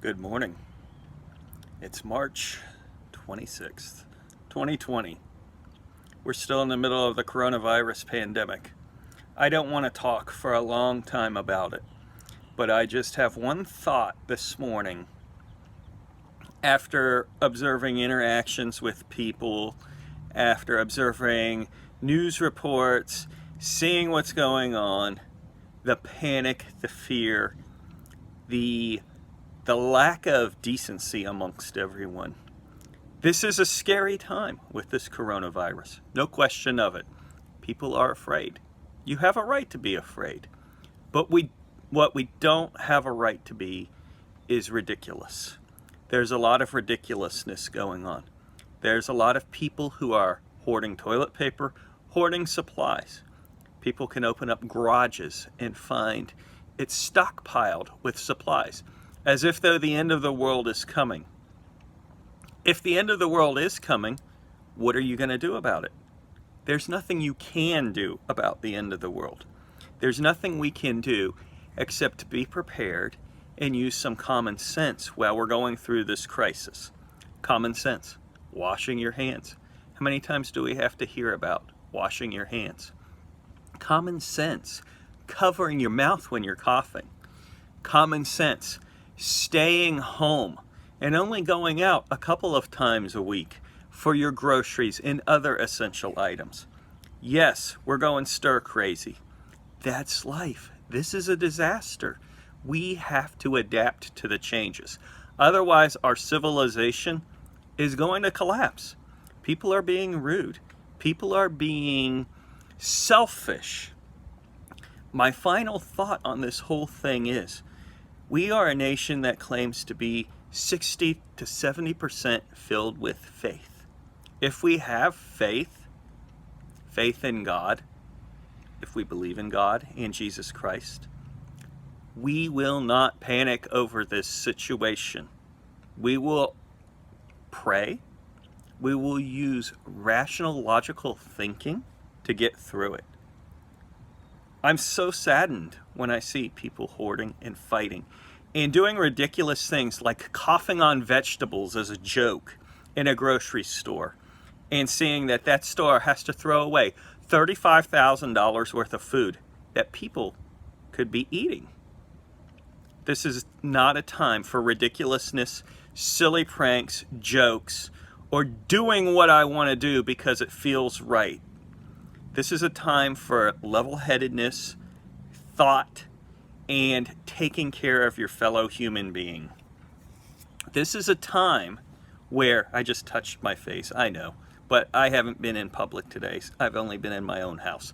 Good morning. It's March 26th, 2020. We're still in the middle of the coronavirus pandemic. I don't want to talk for a long time about it, but I just have one thought this morning after observing interactions with people, after observing news reports, seeing what's going on, the panic, the fear, the lack of decency amongst everyone. This is a scary time with this coronavirus. No question of it. People are afraid. You have a right to be afraid. But what we don't have a right to be is ridiculous. There's a lot of ridiculousness going on. There's a lot of people who are hoarding toilet paper, hoarding supplies. People can open up garages and find it's stockpiled with supplies, as if though the end of the world is coming. If the end of the world is coming, what are you going to do about it? There's nothing you can do about the end of the world. There's nothing we can do except to be prepared and use some common sense while we're going through this crisis. Common sense. Washing your hands. How many times do we have to hear about washing your hands? Common sense. Covering your mouth when you're coughing. Common sense. Staying home and only going out a couple of times a week for your groceries and other essential items. Yes, we're going stir crazy. That's life. This is a disaster. We have to adapt to the changes. Otherwise, our civilization is going to collapse. People are being rude. People are being selfish. My final thought on this whole thing is, we are a nation that claims to be 60 to 70% filled with faith. If we have faith in God, if we believe in God and Jesus Christ, we will not panic over this situation. We will pray. We will use rational, logical thinking to get through it. I'm so saddened when I see people hoarding and fighting and doing ridiculous things like coughing on vegetables as a joke in a grocery store and seeing that store has to throw away $35,000 worth of food that people could be eating. This is not a time for ridiculousness, silly pranks, jokes, or doing what I want to do because it feels right. This is a time for level-headedness, thought, and taking care of your fellow human being. This is a time where I just touched my face, I know, but I haven't been in public today. I've only been in my own house.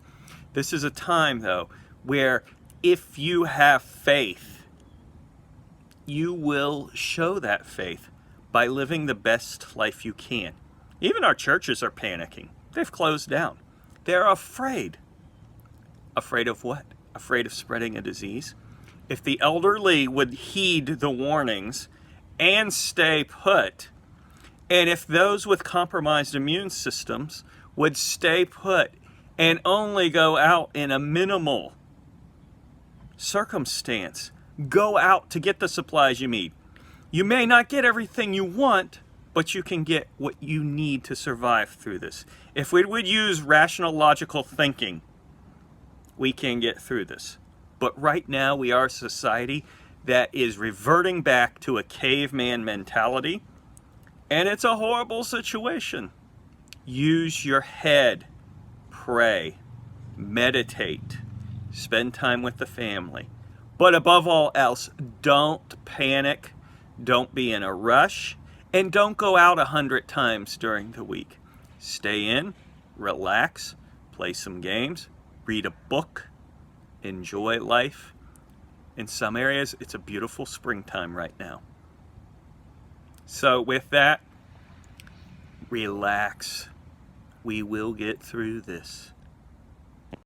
This is a time, though, where if you have faith, you will show that faith by living the best life you can. Even our churches are panicking. They've closed down. They're afraid. Afraid of what? Afraid of spreading a disease? If the elderly would heed the warnings and stay put, and if those with compromised immune systems would stay put and only go out in a minimal circumstance, go out to get the supplies you need. You may not get everything you want, but you can get what you need to survive through this. If we would use rational, logical thinking, we can get through this. But right now, we are a society that is reverting back to a caveman mentality, and it's a horrible situation. Use your head, pray, meditate, spend time with the family. But above all else, don't panic, don't be in a rush, and don't go out 100 times during the week. Stay in, relax, play some games, read a book, enjoy life. In some areas, it's a beautiful springtime right now. So with that, relax. We will get through this.